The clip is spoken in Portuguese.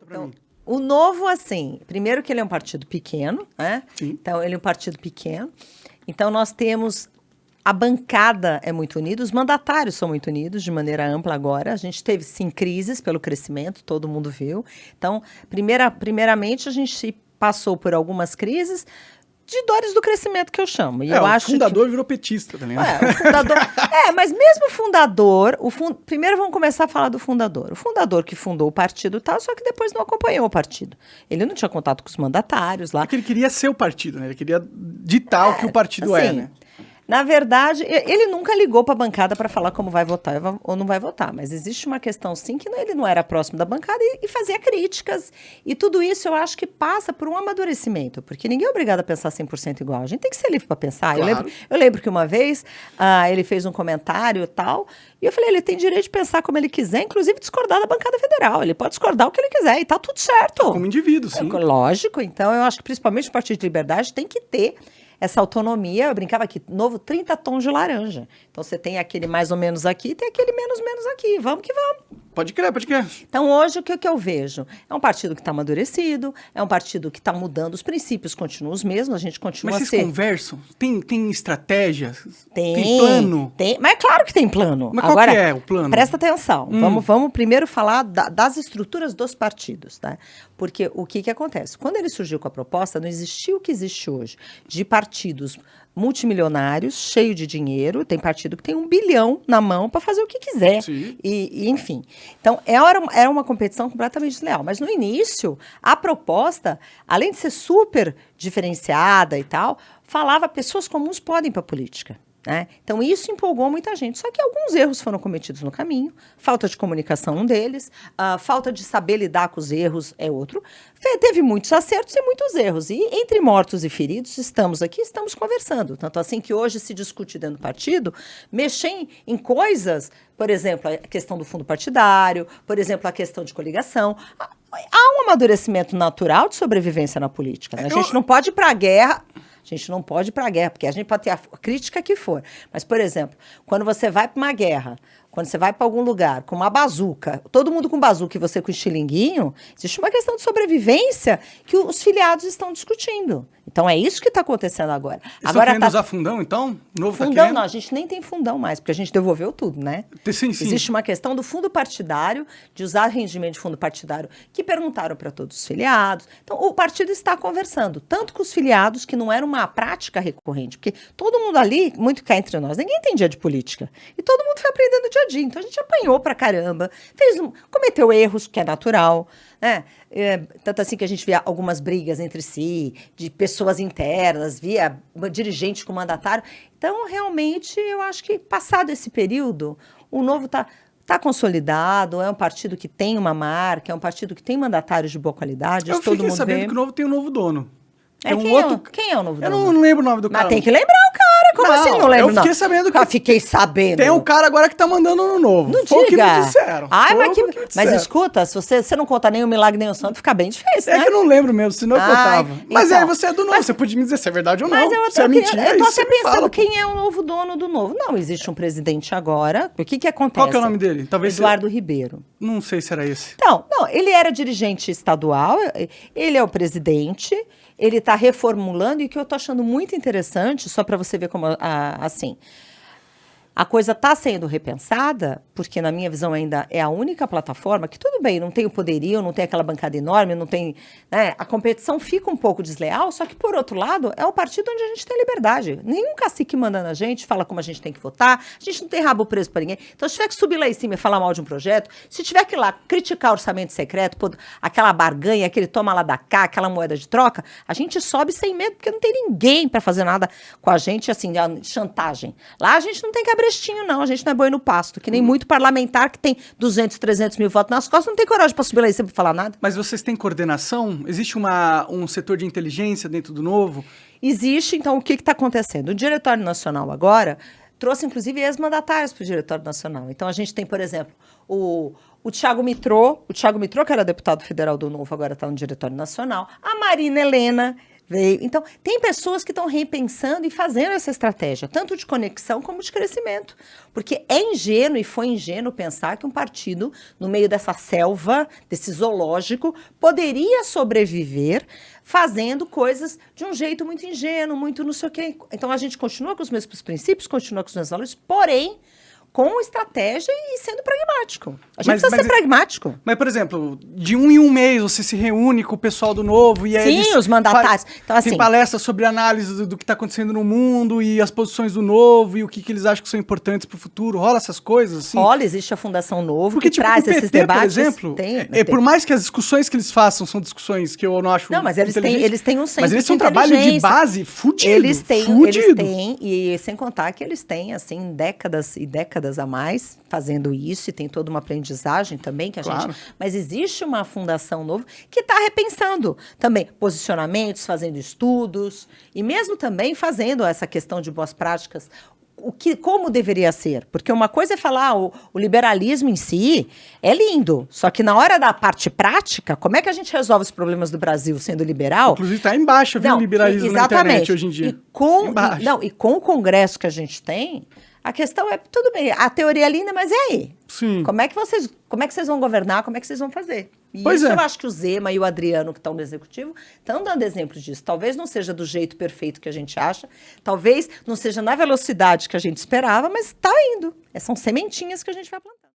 Então, o Novo, assim, primeiro que ele é um partido pequeno, né? Sim. Então, ele é um partido pequeno. Então, nós temos... A bancada é muito unida, os mandatários são muito unidos de maneira ampla agora. A gente teve, sim, crises pelo crescimento, todo mundo viu. Então, primeiramente, a gente passou por algumas crises de dores do crescimento, que eu chamo. E eu o acho fundador virou petista, tá ligado? o fundador... mas mesmo o fundador... Primeiro vamos começar a falar do fundador. O fundador que fundou o partido tal, só que depois não acompanhou o partido. Ele não tinha contato com os mandatários lá. É que ele queria ser o partido, né? Ele queria ditar o que o partido assim, né? Na verdade, ele nunca ligou para a bancada para falar como vai votar ou não vai votar, mas existe uma questão, sim, que ele não era próximo da bancada e fazia críticas, e tudo isso eu acho que passa por um amadurecimento, porque ninguém é obrigado a pensar 100% igual, a gente tem que ser livre para pensar. Claro. Eu lembro que uma vez ele fez um comentário e tal, e eu falei, ele tem direito de pensar como ele quiser, inclusive discordar da bancada federal, ele pode discordar o que ele quiser, e tá tudo certo. Como indivíduo, sim. Lógico, então eu acho que principalmente o Partido de Liberdade tem que ter essa autonomia. Eu brincava aqui, novo 30 tons de laranja. Então, você tem aquele mais ou menos aqui, tem aquele menos aqui. Vamos que vamos. Pode crer. Então, hoje, o que eu vejo? É um partido que está amadurecido, é um partido que está mudando, os princípios continuam os mesmos, a gente continua Mas a vocês ser... conversam? Tem estratégia? Tem plano? Tem, mas é claro que tem plano. Mas agora, qual que é o plano? Presta atenção. Vamos primeiro falar das estruturas dos partidos, tá? Porque o que acontece? Quando ele surgiu com a proposta, não existia o que existe hoje, de partidos multimilionários, cheio de dinheiro. Tem partido que tem 1 bilhão na mão para fazer o que quiser. Sim. E, enfim. Então, era uma competição completamente desleal. Mas, no início, a proposta, além de ser super diferenciada e tal, falava pessoas comuns podem ir para a política. Né? Então, isso empolgou muita gente. Só que alguns erros foram cometidos no caminho. Falta de comunicação, um deles. Falta de saber lidar com os erros é outro. Teve muitos acertos e muitos erros. E entre mortos e feridos, estamos aqui, estamos conversando. Tanto assim que hoje se discute dentro do partido, mexer em coisas, por exemplo, a questão do fundo partidário, por exemplo, a questão de coligação. Há um amadurecimento natural de sobrevivência na política. Né? A gente não pode ir para a guerra... A gente não pode ir para a guerra, porque a gente pode ter a crítica que for. Mas, por exemplo, quando você vai para uma guerra, quando você vai para algum lugar com uma bazuca, todo mundo com bazuca e você com estilinguinho, existe uma questão de sobrevivência que os filiados estão discutindo. Então, é isso que está acontecendo agora. Vocês estão querendo usar fundão, então? Novo fundão não, a gente nem tem fundão mais, porque a gente devolveu tudo, né? Sim. Existe uma questão do fundo partidário, de usar rendimento de fundo partidário, que perguntaram para todos os filiados. Então, o partido está conversando, tanto com os filiados, que não era uma prática recorrente, porque todo mundo ali, muito cá entre nós, ninguém entendia de política. E todo mundo foi aprendendo dia a dia. Então, a gente apanhou pra caramba, cometeu erros, que é natural, né? Tanto assim que a gente via algumas brigas entre si, de pessoas internas, via dirigente com mandatário. Então, realmente, eu acho que passado esse período, o Novo está consolidado, é um partido que tem uma marca, é um partido que tem mandatários de boa qualidade. Eu fiquei sabendo que o Novo tem um novo dono. Quem é o novo dono? Eu não lembro o nome do cara. Mas tem que lembrar o cara. Como assim não lembro? Eu fiquei sabendo que... fiquei sabendo. Tem um cara agora que tá mandando no Novo. Não Foi diga. o que me disseram. Mas escuta, se você não conta nem o milagre nem o santo, fica bem difícil, né? É que eu não lembro mesmo, senão eu contava. Mas então, aí você é do Novo, você podia me dizer se é verdade ou não. Mas se é mentira, eu tô aí até você me pensando fala, quem é o novo dono do Novo. Não, existe um presidente agora. O que acontece? Qual que é o nome dele? Talvez Eduardo Ribeiro. Não sei se era esse. Não, ele era dirigente estadual, ele é o presidente, ele está reformulando, e o que eu estou achando muito interessante, só para você ver como, assim, a coisa está sendo repensada, porque na minha visão ainda é a única plataforma que, tudo bem, não tem o poderio, não tem aquela bancada enorme, não tem, né, a competição fica um pouco desleal, só que, por outro lado, é o partido onde a gente tem liberdade. Nenhum cacique manda na gente, fala como a gente tem que votar, a gente não tem rabo preso para ninguém. Então, se tiver que subir lá em cima e falar mal de um projeto, se tiver que ir lá criticar orçamento secreto, aquela barganha, aquele toma lá da cá, aquela moeda de troca, a gente sobe sem medo, porque não tem ninguém para fazer nada com a gente, assim, chantagem. Lá a gente não tem que abrir não, a gente não é boi no pasto, que nem muito parlamentar que tem 200, 300 mil votos nas costas, não tem coragem para subir lá e sempre falar nada. Mas vocês têm coordenação? Existe um setor de inteligência dentro do Novo? Existe, então o que está acontecendo? O Diretório Nacional agora trouxe, inclusive, ex-mandatários para o Diretório Nacional. Então a gente tem, por exemplo, o Thiago Mitrô, que era deputado federal do Novo, agora está no Diretório Nacional, a Marina Helena, Veio. Então, tem pessoas que estão repensando e fazendo essa estratégia, tanto de conexão como de crescimento. Porque é ingênuo e foi ingênuo pensar que um partido, no meio dessa selva, desse zoológico, poderia sobreviver fazendo coisas de um jeito muito ingênuo, muito não sei o quê. Então, a gente continua com os mesmos princípios, continua com os mesmos valores, porém, com estratégia e sendo pragmático. A gente precisa ser pragmático. Mas, por exemplo, de um em um mês você se reúne com o pessoal do Novo e aí sim, os mandatários. Então, assim, tem palestras sobre análise do que está acontecendo no mundo e as posições do Novo e o que eles acham que são importantes para o futuro. Rola essas coisas? Assim? Rola, existe a Fundação Novo, porque, que traz esses debates. Por exemplo, por mais que as discussões que eles façam são discussões que eu não acho. Não, mas eles têm um centro. Mas eles têm um trabalho de base fudido. Eles têm, e sem contar que eles têm, assim, décadas e décadas a mais fazendo isso, e tem toda uma aprendizagem também que a gente... Mas existe uma Fundação Novo que está repensando também posicionamentos, fazendo estudos, e mesmo também fazendo essa questão de boas práticas, como deveria ser. Porque uma coisa é falar, o liberalismo em si é lindo, só que na hora da parte prática, como é que a gente resolve os problemas do Brasil sendo liberal? Inclusive está em baixa, viu, o liberalismo na internet hoje em dia. E com o Congresso que a gente tem, a questão é, tudo bem, a teoria é linda, mas e aí? Sim. Como é que vocês vão governar? Como é que vocês vão fazer? E eu acho que o Zema e o Adriano, que estão no executivo, estão dando exemplos disso. Talvez não seja do jeito perfeito que a gente acha, talvez não seja na velocidade que a gente esperava, mas está indo. São sementinhas que a gente vai plantar.